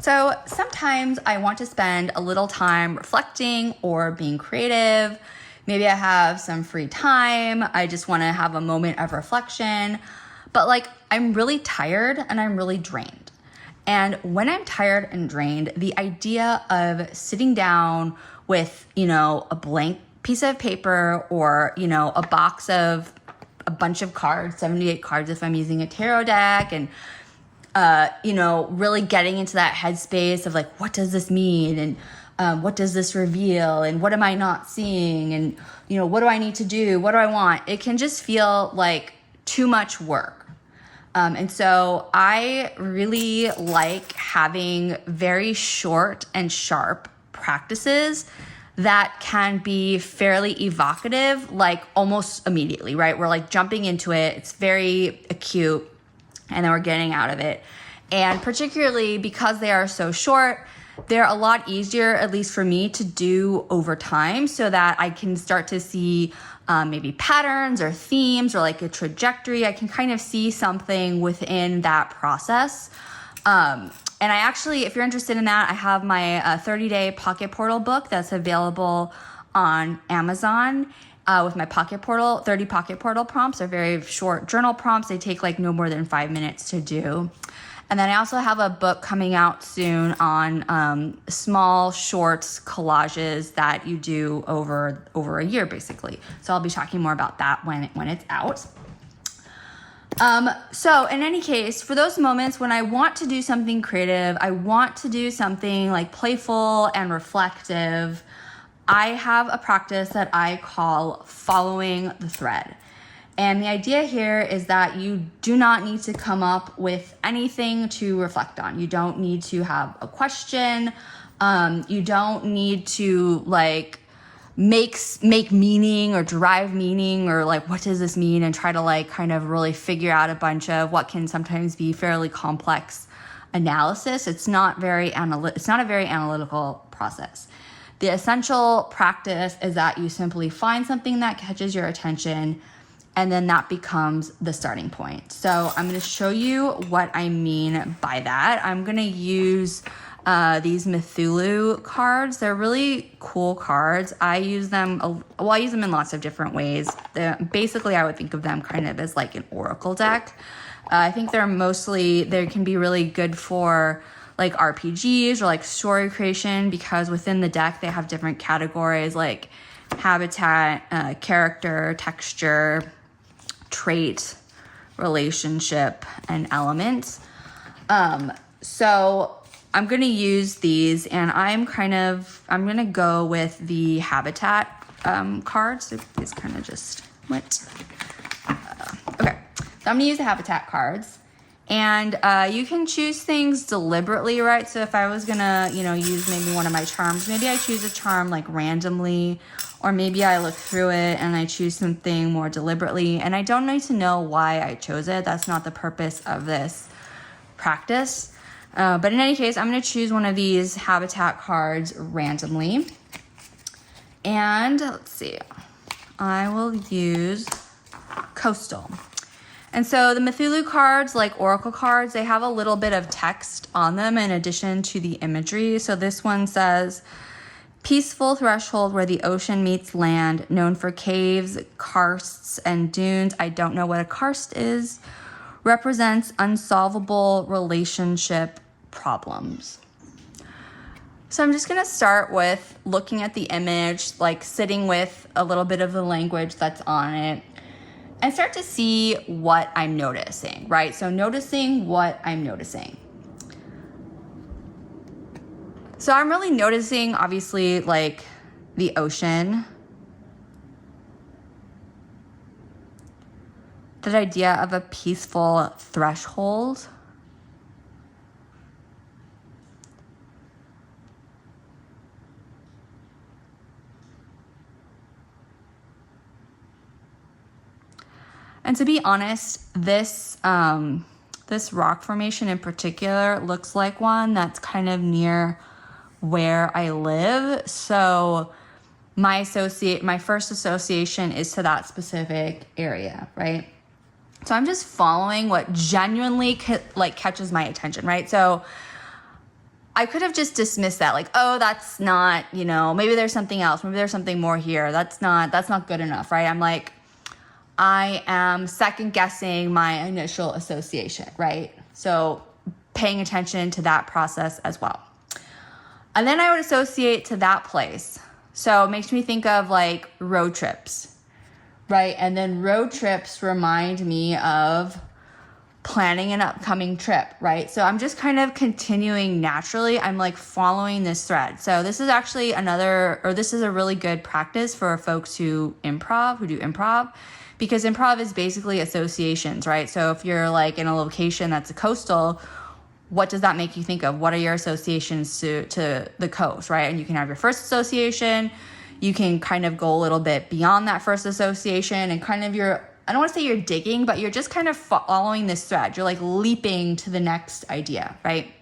So sometimes I want to spend a little time reflecting or being creative. Maybe I have some free time. I just want to have a moment of reflection. But I'm really tired and I'm really drained. And when I'm tired and drained, the idea of sitting down with, a blank piece of paper or, a box of a bunch of cards, 78 cards if I'm using a tarot deck, and really getting into that headspace of what does this mean? And what does this reveal? And what am I not seeing? And, what do I need to do? What do I want? It can just feel like too much work. And so I really like having very short and sharp practices that can be fairly evocative, almost immediately, right? We're jumping into it. It's very acute. And then we're getting out of it. And particularly because they are so short, they're a lot easier, at least for me, to do over time so that I can start to see maybe patterns or themes or a trajectory. I can kind of see something within that process. And I actually, if you're interested in that, I have my 30-day pocket portal book that's available on Amazon. With my pocket portal, 30 pocket portal prompts are very short journal prompts. They take no more than 5 minutes to do. And then I also have a book coming out soon on small, short collages that you do over a year, basically. So I'll be talking more about that when it's out. So in any case, for those moments when I want to do something creative, I want to do something playful and reflective, I have a practice that I call following the thread. And the idea here is that you do not need to come up with anything to reflect on. You don't need to have a question. You don't need to make meaning or derive meaning or what does this mean, and try to kind of really figure out a bunch of what can sometimes be fairly complex analysis. It's not a very analytical process. The essential practice is that you simply find something that catches your attention, and then that becomes the starting point. So I'm going to show you what I mean by that. I'm going to use these Cthulhu cards. They're really cool cards. I use them in lots of different ways. Basically, I would think of them kind of as an oracle deck. I think they can be really good for RPGs or story creation, because within the deck they have different categories like habitat, character, texture, trait, relationship, and element. So I'm going to use these, and I'm going to go with the habitat cards. So these kind of just went. Okay, so I'm going to use the habitat cards. And you can choose things deliberately, right? So if I was gonna, use maybe one of my charms, maybe I choose a charm randomly, or maybe I look through it and I choose something more deliberately. And I don't need to know why I chose it. That's not the purpose of this practice. But in any case, I'm gonna choose one of these habitat cards randomly. And let's see, I will use coastal. And so the Cthulhu cards, like oracle cards, they have a little bit of text on them in addition to the imagery. So this one says, peaceful threshold where the ocean meets land, known for caves, karsts, and dunes. I don't know what a karst is. Represents unsolvable relationship problems. So I'm just going to start with looking at the image, sitting with a little bit of the language that's on it, and start to see what I'm noticing, right? So noticing what I'm noticing. So I'm really noticing, obviously, the ocean. That idea of a peaceful threshold. And to be honest, this rock formation in particular looks like one that's kind of near where I live. So my first association is to that specific area, right? So I'm just following what genuinely catches my attention, right? So I could have just dismissed that, like, oh, that's not, you know, maybe there's something else, maybe there's something more here. That's not good enough, right? I'm like, I am second guessing my initial association, right? So paying attention to that process as well. And then I would associate to that place. So it makes me think of like road trips, right? And then road trips remind me of planning an upcoming trip, right? So I'm just kind of continuing naturally. I'm like following this thread. So this is actually this is a really good practice for folks who do improv, because improv is basically associations, right? So if you're like in a location that's a coastal, what does that make you think of? What are your associations to the coast, right? And you can have your first association. You can kind of go a little bit beyond that first association and kind of I don't want to say you're digging, but you're just kind of following this thread. You're like leaping to the next idea, right?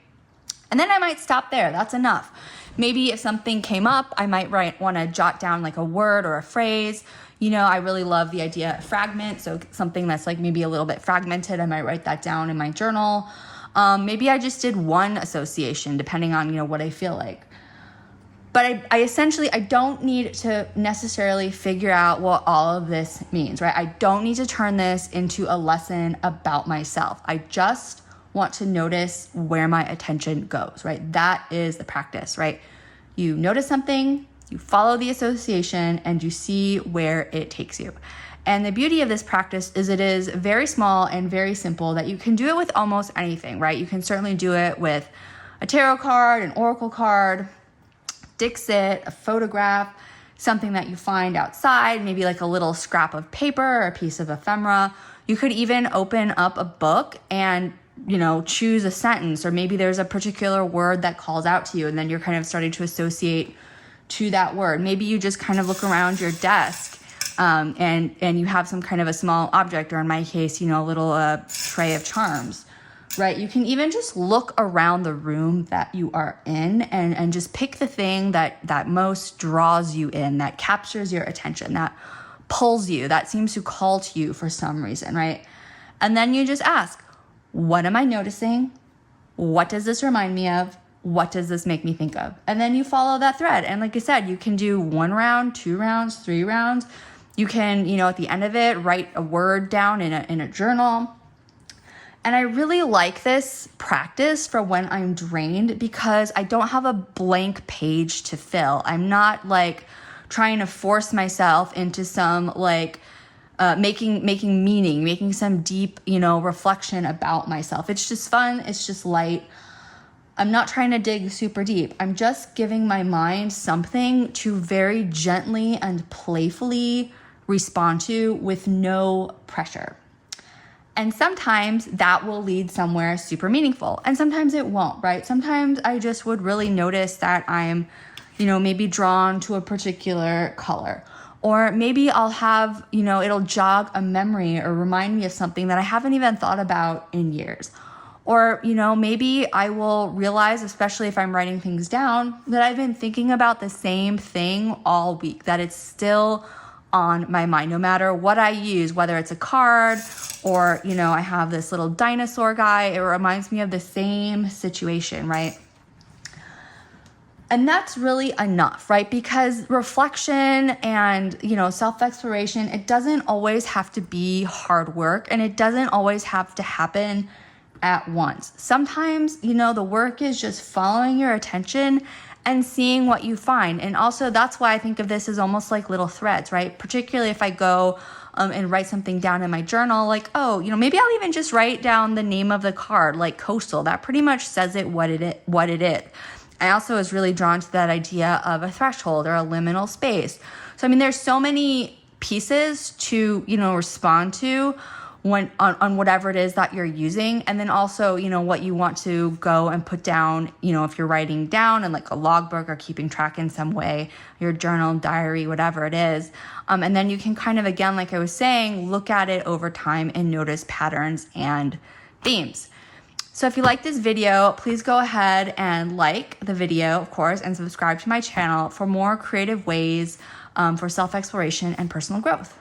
And then I might stop there. That's enough. Maybe if something came up, I might want to jot down like a word or a phrase. You know, I really love the idea of fragment. So something that's like maybe a little bit fragmented, I might write that down in my journal. Maybe I just did one association depending on, you know, what I feel like. But I essentially don't need to necessarily figure out what all of this means, right? I don't need to turn this into a lesson about myself. I just want to notice where my attention goes, right? That is the practice, right? You notice something, you follow the association, and you see where it takes you. And the beauty of this practice is it is very small and very simple, that you can do it with almost anything, right? You can certainly do it with a tarot card, an oracle card, Dixit, a photograph, something that you find outside, maybe like a little scrap of paper or a piece of ephemera. You could even open up a book and, you know, choose a sentence, or maybe there's a particular word that calls out to you and then you're kind of starting to associate to that word. Maybe you just kind of look around your desk and you have some kind of a small object, or in my case, you know, a little tray of charms. Right? You can even just look around the room that you are in and just pick the thing that most draws you in, that captures your attention, that pulls you, that seems to call to you for some reason, right? And then you just ask, what am I noticing? What does this remind me of? What does this make me think of? And then you follow that thread. And like I said, you can do 1 round, 2 rounds, 3 rounds. You can, you know, at the end of it, write a word down in a journal. And I really like this practice for when I'm drained, because I don't have a blank page to fill. I'm not like trying to force myself into some like making meaning, making some deep, you know, reflection about myself. It's just fun. It's just light. I'm not trying to dig super deep. I'm just giving my mind something to very gently and playfully respond to with no pressure. And sometimes that will lead somewhere super meaningful, and sometimes it won't, right? Sometimes I just would really notice that I'm, you know, maybe drawn to a particular color, or maybe I'll have, you know, it'll jog a memory or remind me of something that I haven't even thought about in years. Or, you know, maybe I will realize, especially if I'm writing things down, that I've been thinking about the same thing all week, that it's still on my mind, no matter what I use, whether it's a card or, you know, I have this little dinosaur guy. It reminds me of the same situation, right? And that's really enough, right? Because reflection and, you know, self-exploration, it doesn't always have to be hard work, and it doesn't always have to happen at once. Sometimes, you know, the work is just following your attention and seeing what you find. And also that's why I think of this as almost like little threads, right? Particularly if I go and write something down in my journal, like, oh, you know, maybe I'll even just write down the name of the card, like coastal. That pretty much says it what it is. I also was really drawn to that idea of a threshold or a liminal space. So, I mean, there's so many pieces to, you know, respond to when on whatever it is that you're using. And then also, you know, what you want to go and put down, you know, if you're writing down in like a logbook or keeping track in some way, your journal, diary, whatever it is. And then you can kind of, again, like I was saying, look at it over time and notice patterns and themes. So if you like this video, please go ahead and like the video, of course, and subscribe to my channel for more creative ways for self-exploration and personal growth.